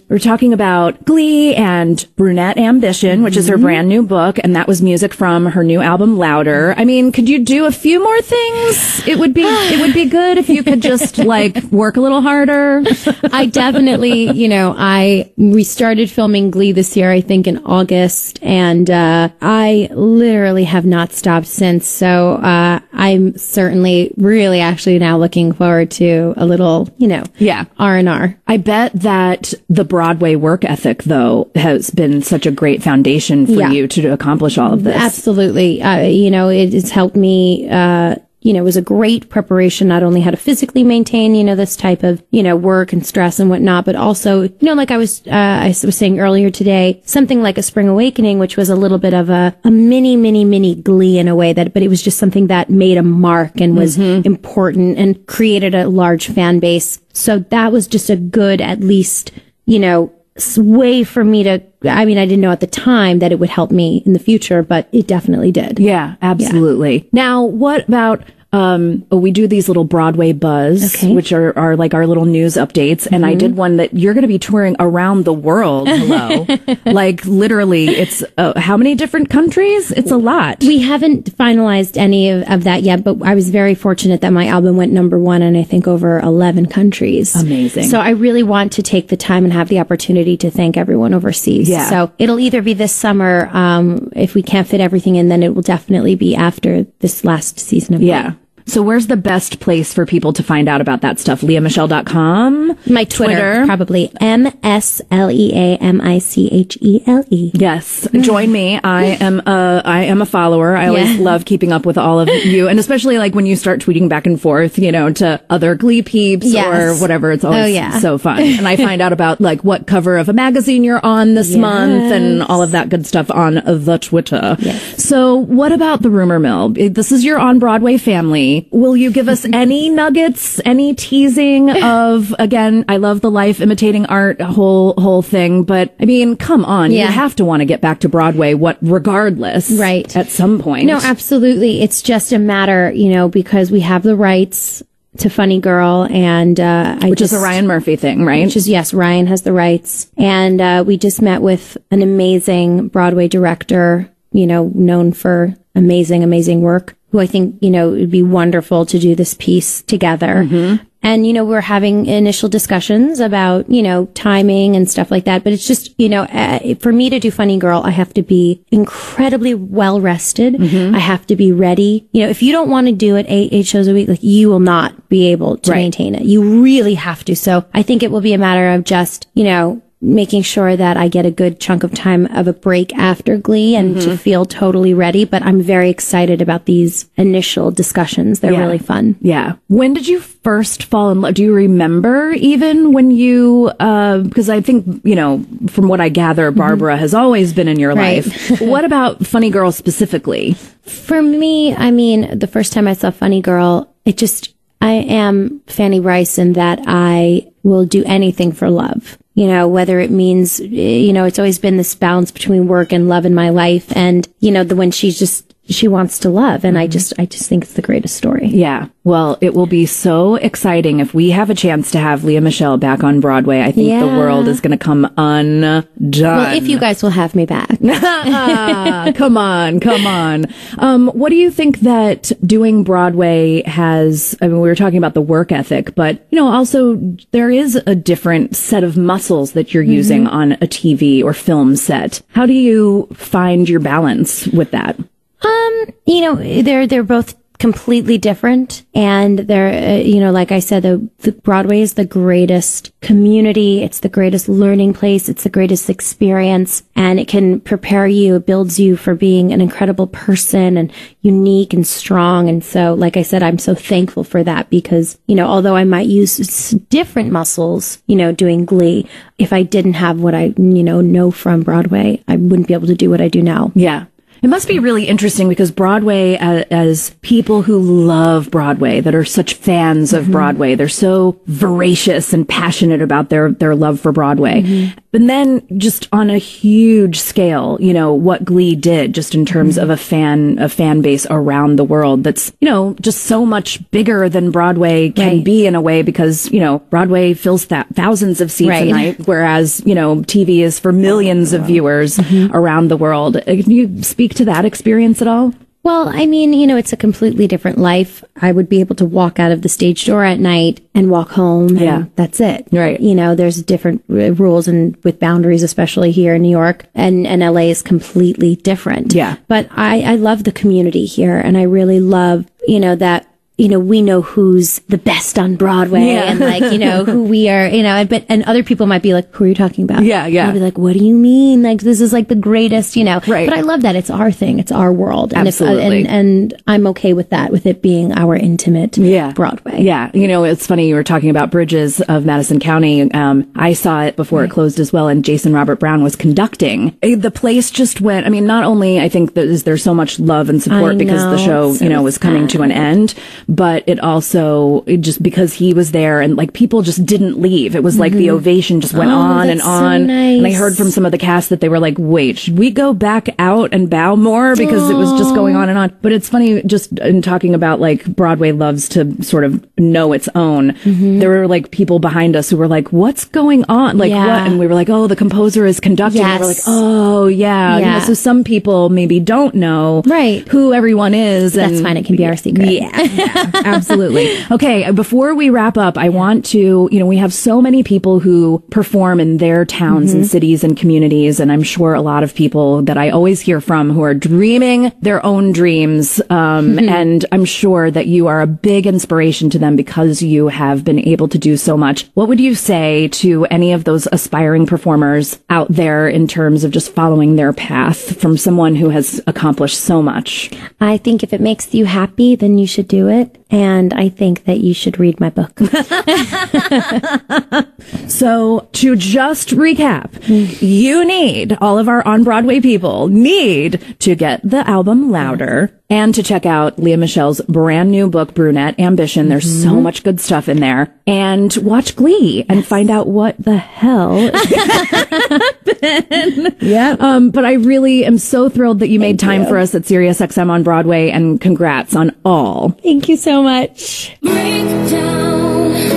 We're talking about Glee and Brunette Ambition, which is her brand new book, and that was music from her new album, Louder. I mean, could you do a few more things? It would be good if you could just like work a little harder. I definitely, we started filming Glee this year, I think in August, and I literally have not stopped since. So I'm certainly really actually now looking forward to a little, R&R. I bet that the Broadway work ethic, though, has been such a great foundation for you to accomplish all of this. Absolutely. It has helped me, it was a great preparation, not only how to physically maintain, this type of, work and stress and whatnot, but also, like I was saying earlier today, something like a Spring Awakening, which was a little bit of a mini Glee in a way but it was just something that made a mark and was important and created a large fan base. So that was just a good, at least, way for me to, I didn't know at the time that it would help me in the future, but it definitely did. Yeah, absolutely. Yeah. Now, what about, we do these little Broadway buzz, which are like our little news updates. And I did one that you're going to be touring around the world. Hello. Like literally it's, how many different countries? It's a lot. We haven't finalized any of that yet, but I was very fortunate that my album went #1 in I think over 11 countries. Amazing. So I really want to take the time and have the opportunity to thank everyone overseas. Yeah. So it'll either be this summer, if we can't fit everything in, then it will definitely be after this last season of Glee. So where's the best place for people to find out about that stuff? LeahMichele.com? My Twitter. Probably MSLEAMICHELE. Yes. Join me. I am a follower. I always love keeping up with all of you. And especially like when you start tweeting back and forth, to other Glee peeps or whatever. It's always so fun. And I find out about like what cover of a magazine you're on this month and all of that good stuff on the Twitter. Yes. So what about the rumor mill? This is your on-Broadway family. Will you give us any nuggets, any teasing of, again, I love the life imitating art whole thing, but come on, you have to want to get back to Broadway, regardless, right? At some point. No, absolutely. It's just a matter, because we have the rights to Funny Girl, and which is a Ryan Murphy thing, right? Which is, yes, Ryan has the rights, and we just met with an amazing Broadway director, known for amazing work, who I think, it would be wonderful to do this piece together. And, we're having initial discussions about, timing and stuff like that. But it's just, for me to do Funny Girl, I have to be incredibly well rested. I have to be ready. If you don't want to do it 8 shows a week, like you will not be able to maintain it. You really have to. So I think it will be a matter of just, making sure that I get a good chunk of time of a break after Glee and to feel totally ready. But I'm very excited about these initial discussions. They're really fun. Yeah. When did you first fall in love? Do you remember even when you, because I think, from what I gather, Barbara has always been in your life. What about Funny Girl specifically? For me, the first time I saw Funny Girl, I am Fanny Rice in that I will do anything for love. Whether it means, it's always been this balance between work and love in my life. And, when she wants to love. And I just think it's the greatest story. Yeah. Well, it will be so exciting if we have a chance to have Leah Michele back on Broadway. I think the world is going to come undone. Well, if you guys will have me back. Come on. What do you think that doing Broadway has, we were talking about the work ethic, but, also there is a different set of muscles that you're using on a TV or film set. How do you find your balance with that? They're both completely different. And they're, like I said, the Broadway is the greatest community. It's the greatest learning place. It's the greatest experience. And it can prepare you, it builds you for being an incredible person and unique and strong. And so, like I said, I'm so thankful for that because, although I might use different muscles, doing Glee, if I didn't have what I, know from Broadway, I wouldn't be able to do what I do now. Yeah. It must be really interesting because Broadway, as people who love Broadway, that are such fans of Broadway, they're so voracious and passionate about their love for Broadway. But then just on a huge scale, you know, what Glee did just in terms of a fan base around the world that's, you know, just so much bigger than Broadway can be in a way because, you know, Broadway fills thousands of seats a night, whereas, you know, TV is for millions of viewers around the world. Can you speak to that experience at all? Well, I mean, you know, it's a completely different life. I would be able to walk out of the stage door at night and walk home. And that's it. Right. You know, there's different rules and with boundaries, especially here in New York, and LA is completely different. Yeah. But I love the community here, and I really love, you know, that, you know, we know who's the best on Broadway and like, you know, who we are, you know, and other people might be like, who are you talking about? Yeah. And I'll be like, what do you mean? Like, this is like the greatest, you know, Right. But I love that. It's our thing. It's our world. And Absolutely. and I'm okay with that, with it being our intimate Broadway. Yeah. You know, it's funny. You were talking about Bridges of Madison County. I saw it before it closed as well. And Jason Robert Brown was conducting. The place just went, I mean, not only I think there's so much love and support because the show, you know, was coming to an end, but it also, just because he was there and like people just didn't leave. It was like the ovation just went on and on. So nice. And I heard from some of the cast that they were like, wait, should we go back out and bow more? Because it was just going on and on. But it's funny, just in talking about like Broadway loves to sort of know its own. There were like people behind us who were like, what's going on? Like what? And we were like, oh, the composer is conducting. Yes. And we're like, oh yeah. You know, so some people maybe don't know who everyone is. That's fine. It can be our secret. Yeah. Absolutely. Okay, before we wrap up, I want to, you know, we have so many people who perform in their towns and cities and communities, and I'm sure a lot of people that I always hear from who are dreaming their own dreams, and I'm sure that you are a big inspiration to them because you have been able to do so much. What would you say to any of those aspiring performers out there in terms of just following their path from someone who has accomplished so much? I think if it makes you happy, then you should do it. And I think that you should read my book. So to just recap, you need, all of our on-Broadway people need to get the album Louder and to check out Leah Michelle's brand new book, Brunette Ambition. There's so much good stuff in there. And watch Glee and find out what the hell happened. Yeah. But I really am so thrilled that you made time for us at SiriusXM on Broadway, and congrats on all. Thank you so much. Breakdown.